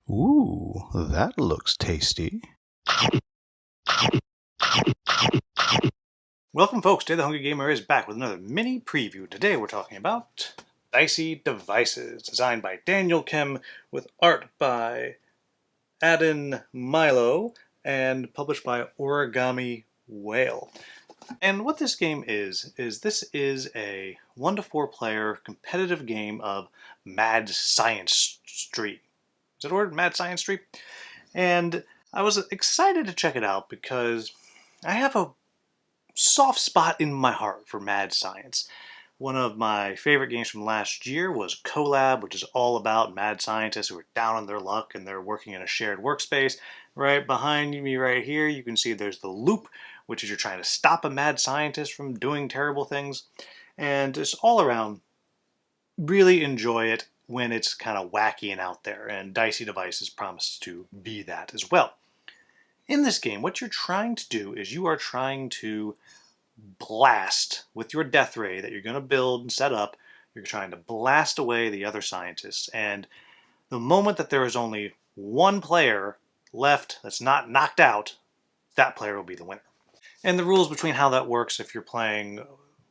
Ooh, that looks tasty. Welcome folks, Today the Hungry Gamer is back with another mini preview. Today we're talking about Dicey Devices, designed by Daniel Kim with art by Adin Milo and published by Origami Whale. And what this game is this is a 1 to 4 player competitive game of Mad Science Street. Is that a word? Mad Science Street? And I was excited to check it out because I have a soft spot in my heart for mad science. One of my favorite games from last year was Collab, which is all about mad scientists who are down on their luck and they're working in a shared workspace. Right behind me right here, you can see there's the loop, which is you're trying to stop a mad scientist from doing terrible things. And just all around, really enjoy it when it's kind of wacky and out there, and Dicey Devices promises to be that as well. In this game, what you're trying to do is you are trying to blast with your death ray that you're going to build and set up. You're trying to blast away the other scientists, and the moment that there is only one player left that's not knocked out, that player will be the winner. And the rules between how that works, if you're playing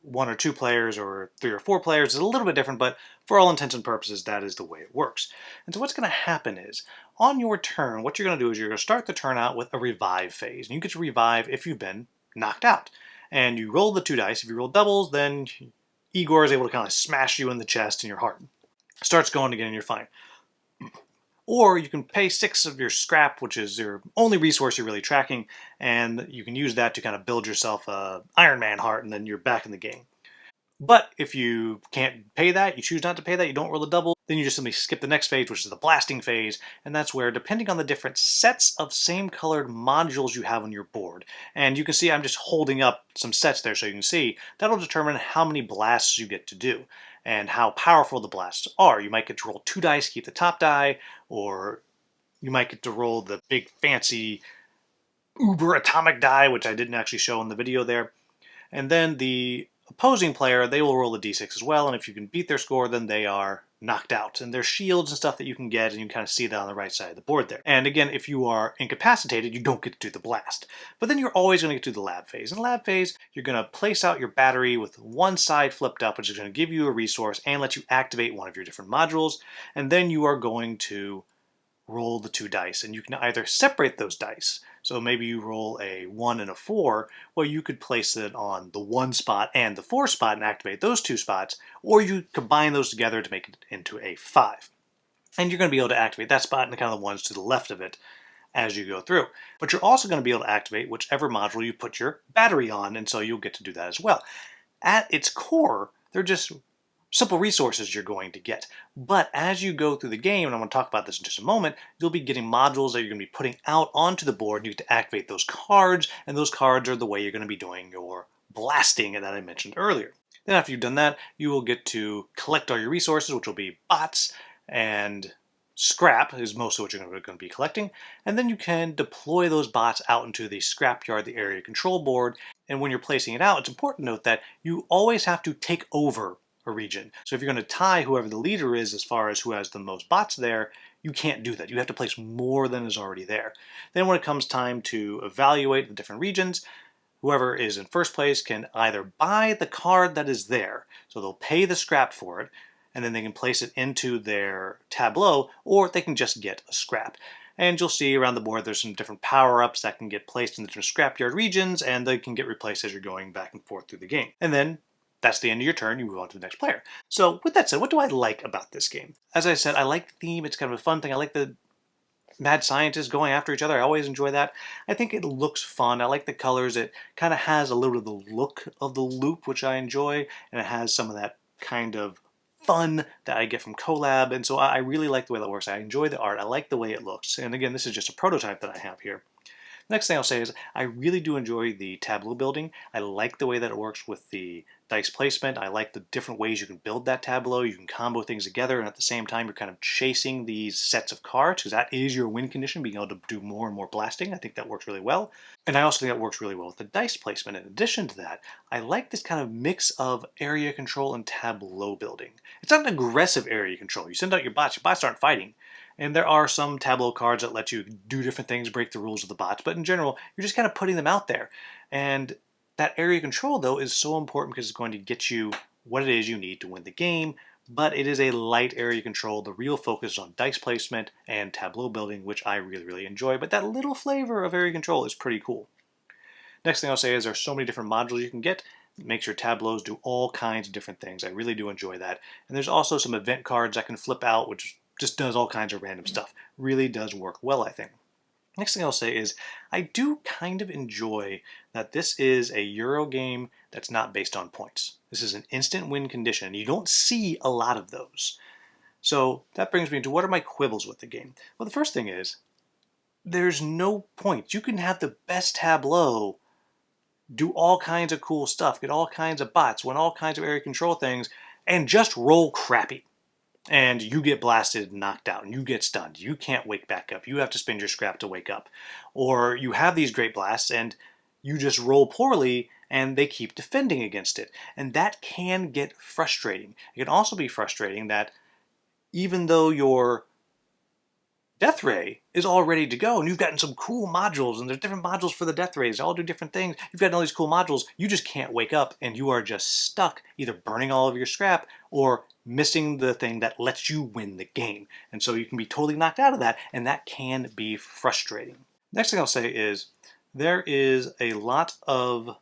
1 or 2 players or 3 or 4 players, is a little bit different, but for all intents and purposes, that is the way it works. And so what's going to happen is, on your turn, what you're going to do is you're going to start the turn out with a revive phase. And you get to revive if you've been knocked out. And you roll the 2 dice. If you roll doubles, then Igor is able to kind of smash you in the chest and your heart starts going again and you're fine. Or you can pay 6 of your scrap, which is your only resource you're really tracking, and you can use that to kind of build yourself a Iron Man heart, and then you're back in the game. But if you can't pay that, you choose not to pay that, you don't roll a double, then you just simply skip the next phase, which is the blasting phase, and that's where, depending on the different sets of same colored modules you have on your board, and you can see I'm just holding up some sets there so you can see, that'll determine how many blasts you get to do and how powerful the blasts are. You might get to roll 2 dice, keep the top die, or you might get to roll the big fancy uber atomic die, which I didn't actually show in the video there. And then the opposing player, they will roll a d6 as well, and if you can beat their score, then they are knocked out. And there's shields and stuff that you can get, and you can kind of see that on the right side of the board there. And again, if you are incapacitated, you don't get to do the blast. But then you're always going to get to the lab phase. In the lab phase, you're going to place out your battery with one side flipped up, which is going to give you a resource and let you activate one of your different modules. And then you are going to roll the 2 dice, and you can either separate those dice. So maybe you roll a 1 and a 4, well, you could place it on the 1 spot and the 4 spot and activate those 2 spots, or you combine those together to make it into a 5. And you're going to be able to activate that spot and the kind of the ones to the left of it as you go through. But you're also going to be able to activate whichever module you put your battery on, and so you'll get to do that as well. At its core, they're just simple resources you're going to get. But as you go through the game, and I'm going to talk about this in just a moment, you'll be getting modules that you're going to be putting out onto the board. You get to activate those cards, and those cards are the way you're going to be doing your blasting that I mentioned earlier. Then after you've done that, you will get to collect all your resources, which will be bots and scrap is most of what you're going to be collecting. And then you can deploy those bots out into the scrapyard, the area control board. And when you're placing it out, it's important to note that you always have to take over a region. So if you're going to tie whoever the leader is as far as who has the most bots there, you can't do that. You have to place more than is already there. Then when it comes time to evaluate the different regions, whoever is in first place can either buy the card that is there, so they'll pay the scrap for it, and then they can place it into their tableau, or they can just get a scrap. And you'll see around the board there's some different power-ups that can get placed in the different scrapyard regions, and they can get replaced as you're going back and forth through the game. And then that's the end of your turn, you move on to the next player. So with that said, what do I like about this game? As I said, I like the theme, it's kind of a fun thing. I like the mad scientists going after each other. I always enjoy that. I think it looks fun. I like the colors. It kind of has a little of the look of the loop, which I enjoy, and it has some of that kind of fun that I get from Collab, and so I really like the way that works. I enjoy the art. I like the way it looks. And again, this is just a prototype that I have here. Next thing I'll say is I really do enjoy the tableau building. I like the way that it works with the dice placement. I like the different ways you can build that tableau. You can combo things together, and at the same time you're kind of chasing these sets of cards, because that is your win condition, being able to do more and more blasting. I think that works really well. And I also think that works really well with the dice placement. In addition to that, I like this kind of mix of area control and tableau building. It's not an aggressive area control. You send out your bots aren't fighting. And there are some tableau cards that let you do different things, break the rules of the bots, but in general, you're just kind of putting them out there. And that area control, though, is so important because it's going to get you what it is you need to win the game, but it is a light area control. The real focus is on dice placement and tableau building, which I really, really enjoy, but that little flavor of area control is pretty cool. Next thing I'll say is there's so many different modules you can get. It makes your tableaus do all kinds of different things. I really do enjoy that. And there's also some event cards that can flip out, which just does all kinds of random stuff. Really does work well, I think. Next thing I'll say is I do kind of enjoy that this is a Euro game that's not based on points. This is an instant win condition. You don't see a lot of those. So that brings me to what are my quibbles with the game? Well, the first thing is there's no points. You can have the best tableau, do all kinds of cool stuff, get all kinds of bots, win all kinds of area control things, and just roll crappy. And you get blasted and knocked out, and you get stunned. You can't wake back up. You have to spend your scrap to wake up. Or you have these great blasts, and you just roll poorly, and they keep defending against it. And that can get frustrating. It can also be frustrating that even though your Death Ray is all ready to go, and you've gotten some cool modules, and there's different modules for the Death Rays, they all do different things. You've gotten all these cool modules, you just can't wake up, and you are just stuck either burning all of your scrap or missing the thing that lets you win the game. And so you can be totally knocked out of that, and that can be frustrating. Next thing I'll say is there is a lot of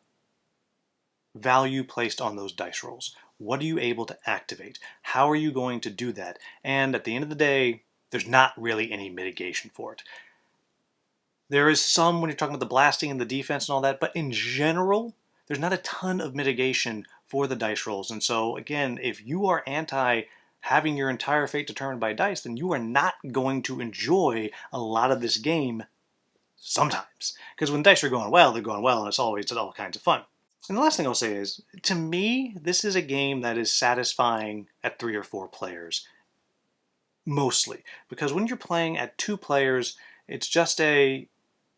value placed on those dice rolls. What are you able to activate? How are you going to do that? And at the end of the day, there's not really any mitigation for it. There is some when you're talking about the blasting and the defense and all that, but in general, there's not a ton of mitigation for the dice rolls. And so again, if you are anti having your entire fate determined by dice, then you are not going to enjoy a lot of this game sometimes. Because when dice are going well, they're going well, and it's always all kinds of fun. And the last thing I'll say is, to me, this is a game that is satisfying at 3 or 4 players. Mostly. Because when you're playing at 2 players, it's just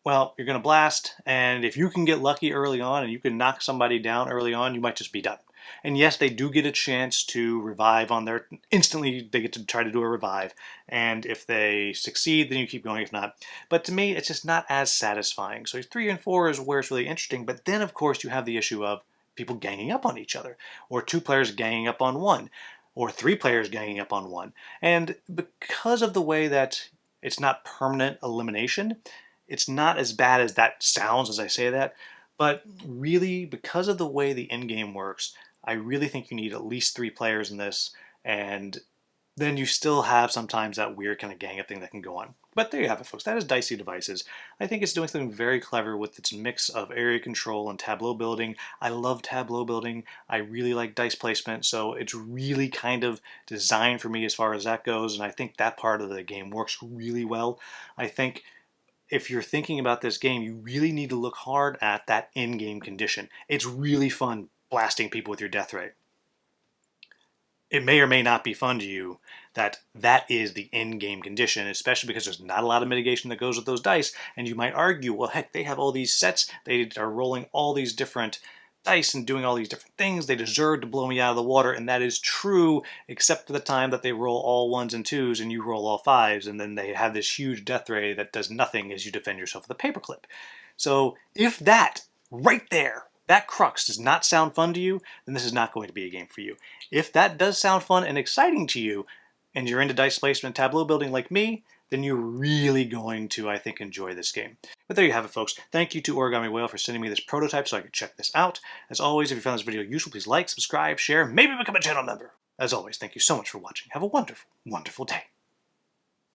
well, you're going to blast, and if you can get lucky early on and you can knock somebody down early on, you might just be done. And yes, they do get a chance to revive on their... Instantly, they get to try to do a revive. And if they succeed, then you keep going. If not. But to me, it's just not as satisfying. So 3 and 4 is where it's really interesting. But then, of course, you have the issue of people ganging up on each other. Or 2 players ganging up on 1. Or 3 players ganging up on 1. And because of the way that it's not permanent elimination, it's not as bad as that sounds as I say that. But really, because of the way the endgame works, I really think you need at least 3 players in this, and then you still have sometimes that weird kind of gang up thing that can go on. But there you have it, folks. That is Dicey Devices. I think it's doing something very clever with its mix of area control and tableau building. I love tableau building. I really like dice placement, so it's really kind of designed for me as far as that goes, and I think that part of the game works really well. I think if you're thinking about this game, you really need to look hard at that in-game condition. It's really fun blasting people with your death ray. It may or may not be fun to you that is the in-game condition, especially because there's not a lot of mitigation that goes with those dice, and you might argue, well, heck, they have all these sets, they are rolling all these different dice and doing all these different things, they deserve to blow me out of the water, and that is true, except for the time that they roll all 1s and 2s and you roll all 5s, and then they have this huge death ray that does nothing as you defend yourself with a paperclip. So if that, right there, that crux does not sound fun to you, then this is not going to be a game for you. If that does sound fun and exciting to you, and you're into dice placement and tableau building like me, then you're really going to, I think, enjoy this game. But there you have it, folks. Thank you to Origami Whale for sending me this prototype so I could check this out. As always, if you found this video useful, please like, subscribe, share, maybe become a channel member. As always, thank you so much for watching. Have a wonderful, wonderful day.